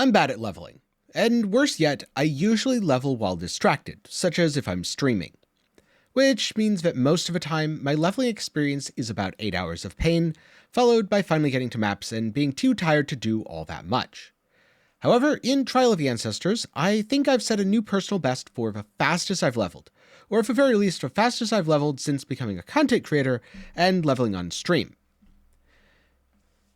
I'm bad at leveling, and worse yet, I usually level while distracted, such as if I'm streaming. Which means that most of the time, my leveling experience is about 8 hours of pain, followed by finally getting to maps and being too tired to do all that much. However, in Trial of the Ancestors, I think I've set a new personal best for the fastest I've leveled, or at the very least the fastest I've leveled since becoming a content creator and leveling on stream.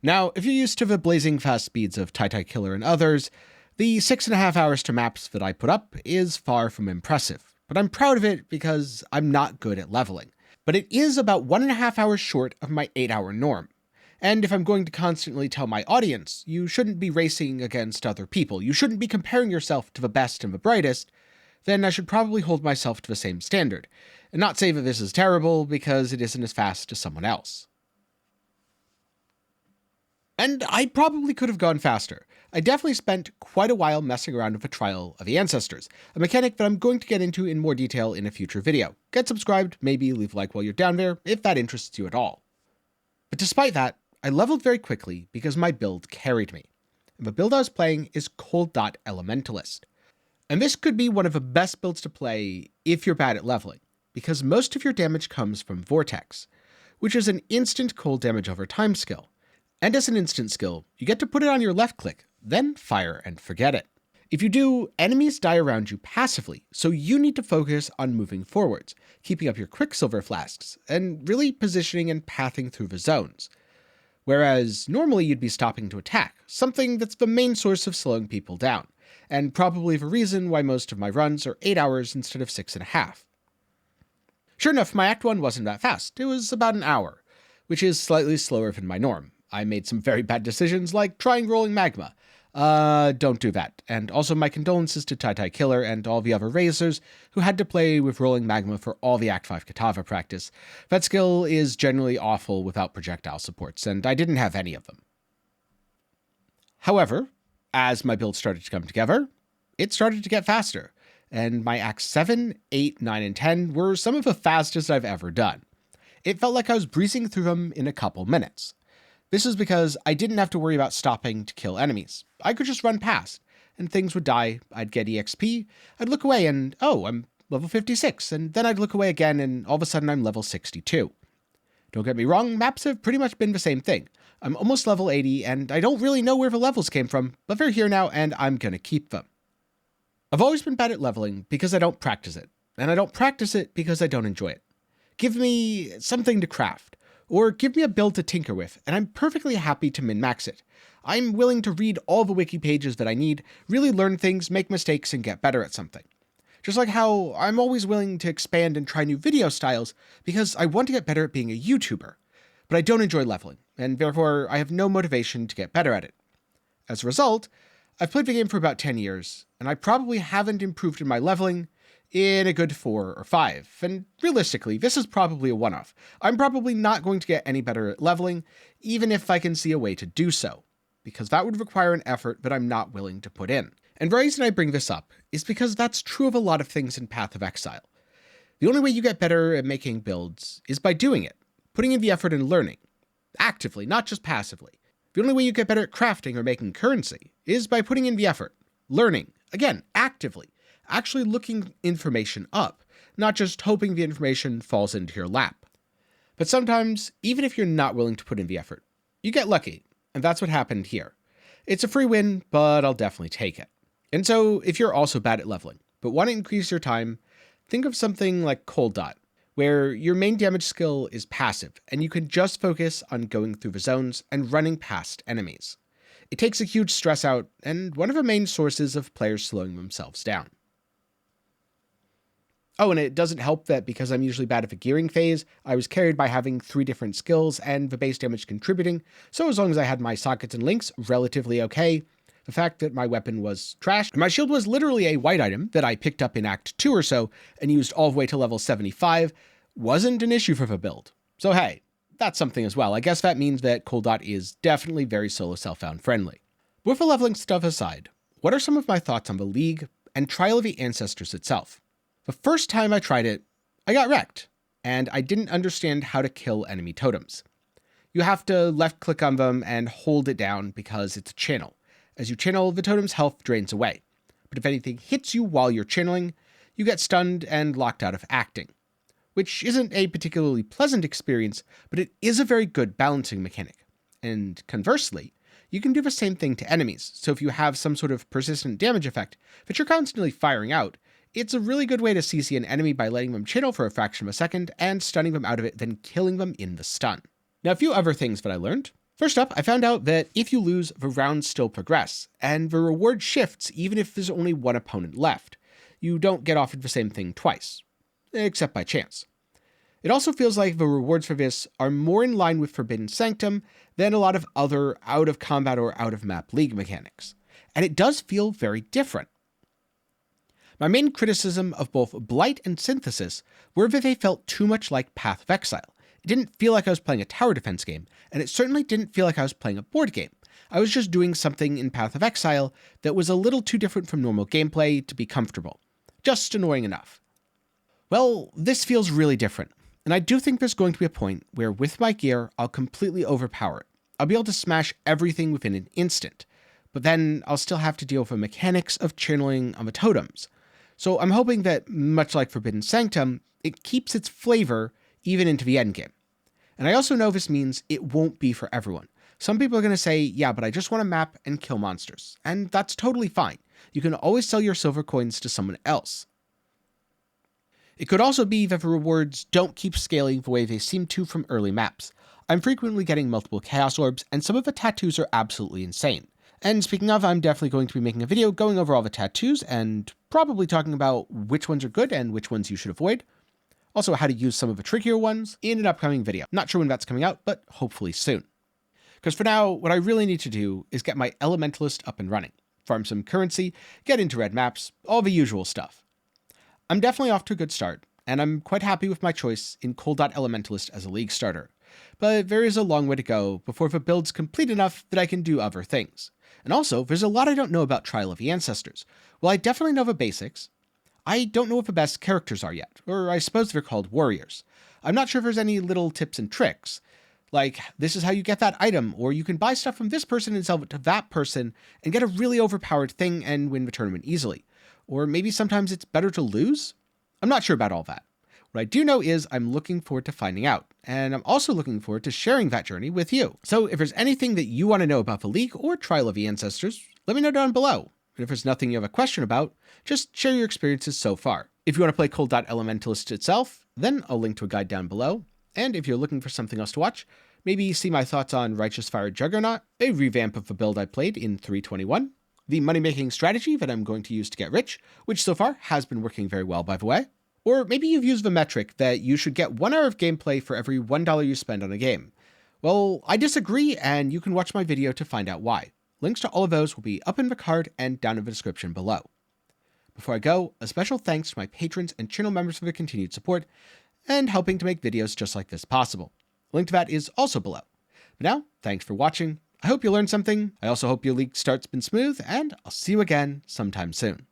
Now, if you're used to the blazing fast speeds of Tenkiei Killer and others, the 6.5 hours to maps that I put up is far from impressive, but I'm proud of it because I'm not good at leveling. But it is about 1.5 hours short of my 8-hour norm. And if I'm going to constantly tell my audience, you shouldn't be racing against other people, you shouldn't be comparing yourself to the best and the brightest, then I should probably hold myself to the same standard, and not say that this is terrible because it isn't as fast as someone else. And I probably could have gone faster. I definitely spent quite a while messing around with the Trial of the Ancestors, a mechanic that I'm going to get into in more detail in a future video. Get subscribed, maybe leave a like while you're down there, if that interests you at all. But despite that, I leveled very quickly because my build carried me. And the build I was playing is Cold DoT Elementalist. And this could be one of the best builds to play if you're bad at leveling, because most of your damage comes from Vortex, which is an instant cold damage over time skill. And as an instant skill, you get to put it on your left click, then fire and forget it. If you do, enemies die around you passively, so you need to focus on moving forwards, keeping up your Quicksilver flasks, and really positioning and pathing through the zones. Whereas normally you'd be stopping to attack, something that's the main source of slowing people down, and probably the reason why most of my runs are 8 hours instead of 6.5. Sure enough, my Act 1 wasn't that fast, it was about an hour, which is slightly slower than my norm. I made some very bad decisions like trying rolling magma. Don't do that. And also my condolences to Tenkiei Killer and all the other racers who had to play with rolling magma for all the Act 5 Katava practice. That skill is generally awful without projectile supports, and I didn't have any of them. However, as my build started to come together, it started to get faster, and my Acts 7, 8, 9, and 10 were some of the fastest I've ever done. It felt like I was breezing through them in a couple minutes. This is because I didn't have to worry about stopping to kill enemies. I could just run past, and things would die, I'd get EXP, I'd look away and, oh, I'm level 56, and then I'd look away again and all of a sudden I'm level 62. Don't get me wrong, maps have pretty much been the same thing. I'm almost level 80, and I don't really know where the levels came from, but they're here now and I'm gonna keep them. I've always been bad at leveling because I don't practice it, and I don't practice it because I don't enjoy it. Give me something to craft. Or give me a build to tinker with, and I'm perfectly happy to min-max it. I'm willing to read all the wiki pages that I need, really learn things, make mistakes, and get better at something. Just like how I'm always willing to expand and try new video styles, because I want to get better at being a YouTuber. But I don't enjoy leveling, and therefore I have no motivation to get better at it. As a result, I've played the game for about 10 years, and I probably haven't improved in my leveling in a good 4 or 5, and realistically, this is probably a one-off. I'm probably not going to get any better at leveling, even if I can see a way to do so, because that would require an effort that I'm not willing to put in. And the reason I bring this up is because that's true of a lot of things in Path of Exile. The only way you get better at making builds is by doing it, putting in the effort and learning, actively, not just passively. The only way you get better at crafting or making currency is by putting in the effort, learning, again, actively, actually looking information up, not just hoping the information falls into your lap. But sometimes, even if you're not willing to put in the effort, you get lucky, and that's what happened here. It's a free win, but I'll definitely take it. And so, if you're also bad at leveling, but want to increase your time, think of something like Cold DoT, where your main damage skill is passive, and you can just focus on going through the zones and running past enemies. It takes a huge stress out, and one of the main sources of players slowing themselves down. Oh, and it doesn't help that because I'm usually bad at the gearing phase, I was carried by having 3 different skills and the base damage contributing, so as long as I had my sockets and links relatively okay, the fact that my weapon was trash, and my shield was literally a white item that I picked up in Act 2 or so and used all the way to level 75, wasn't an issue for the build. So hey, that's something as well. I guess that means that Cold DoT is definitely very solo self-found friendly. With the leveling stuff aside, what are some of my thoughts on the League and Trial of the Ancestors itself? The first time I tried it, I got wrecked, and I didn't understand how to kill enemy totems. You have to left click on them and hold it down because it's a channel, As you channel, the totem's health drains away. But if anything hits you while you're channeling, you get stunned and locked out of acting. Which isn't a particularly pleasant experience, but it is a very good balancing mechanic. And conversely, you can do the same thing to enemies, so if you have some sort of persistent damage effect that you're constantly firing out, it's a really good way to CC an enemy by letting them channel for a fraction of a second and stunning them out of it, then killing them in the stun. Now, a few other things that I learned. First up, I found out that if you lose, the rounds still progress, and the reward shifts even if there's only one opponent left. You don't get offered the same thing twice, except by chance. It also feels like the rewards for this are more in line with Forbidden Sanctum than a lot of other out-of-combat or out-of-map League mechanics, and it does feel very different. My main criticism of both Blight and Synthesis were that they felt too much like Path of Exile. It didn't feel like I was playing a tower defense game, and it certainly didn't feel like I was playing a board game. I was just doing something in Path of Exile that was a little too different from normal gameplay to be comfortable. Just annoying enough. Well, this feels really different. And I do think there's going to be a point where with my gear, I'll completely overpower it. I'll be able to smash everything within an instant, but then I'll still have to deal with the mechanics of channeling on the totems. So I'm hoping that, much like Forbidden Sanctum, it keeps its flavor even into the endgame. And I also know this means it won't be for everyone. Some people are going to say, yeah, but I just want to map and kill monsters. And that's totally fine. You can always sell your silver coins to someone else. It could also be that the rewards don't keep scaling the way they seem to from early maps. I'm frequently getting multiple Chaos Orbs, and some of the tattoos are absolutely insane. And speaking of, I'm definitely going to be making a video going over all the tattoos, and probably talking about which ones are good and which ones you should avoid. Also how to use some of the trickier ones in an upcoming video. Not sure when that's coming out, but hopefully soon. Because for now, what I really need to do is get my Elementalist up and running. Farm some currency, get into red maps, all the usual stuff. I'm definitely off to a good start, and I'm quite happy with my choice in Cold DoT Elementalist as a League starter. But there is a long way to go before the build's complete enough that I can do other things. And also, there's a lot I don't know about Trial of the Ancestors. While I definitely know the basics, I don't know what the best characters are yet, or I suppose they're called warriors. I'm not sure if there's any little tips and tricks, like this is how you get that item, or you can buy stuff from this person and sell it to that person and get a really overpowered thing and win the tournament easily. Or maybe sometimes it's better to lose? I'm not sure about all that. What I do know is I'm looking forward to finding out, and I'm also looking forward to sharing that journey with you. So if there's anything that you want to know about the League or Trial of the Ancestors, let me know down below. And if there's nothing you have a question about, just share your experiences so far. If you want to play Cold DoT Elementalist itself, then I'll link to a guide down below. And if you're looking for something else to watch, maybe see my thoughts on Righteous Fire Juggernaut, a revamp of the build I played in 3.21, the money-making strategy that I'm going to use to get rich, which so far has been working very well, by the way. Or maybe you've used the metric that you should get 1 hour of gameplay for every $1 you spend on a game. Well, I disagree, and you can watch my video to find out why. Links to all of those will be up in the card and down in the description below. Before I go, a special thanks to my patrons and channel members for their continued support and helping to make videos just like this possible. A link to that is also below. But now, thanks for watching. I hope you learned something. I also hope your League start's been smooth, and I'll see you again sometime soon.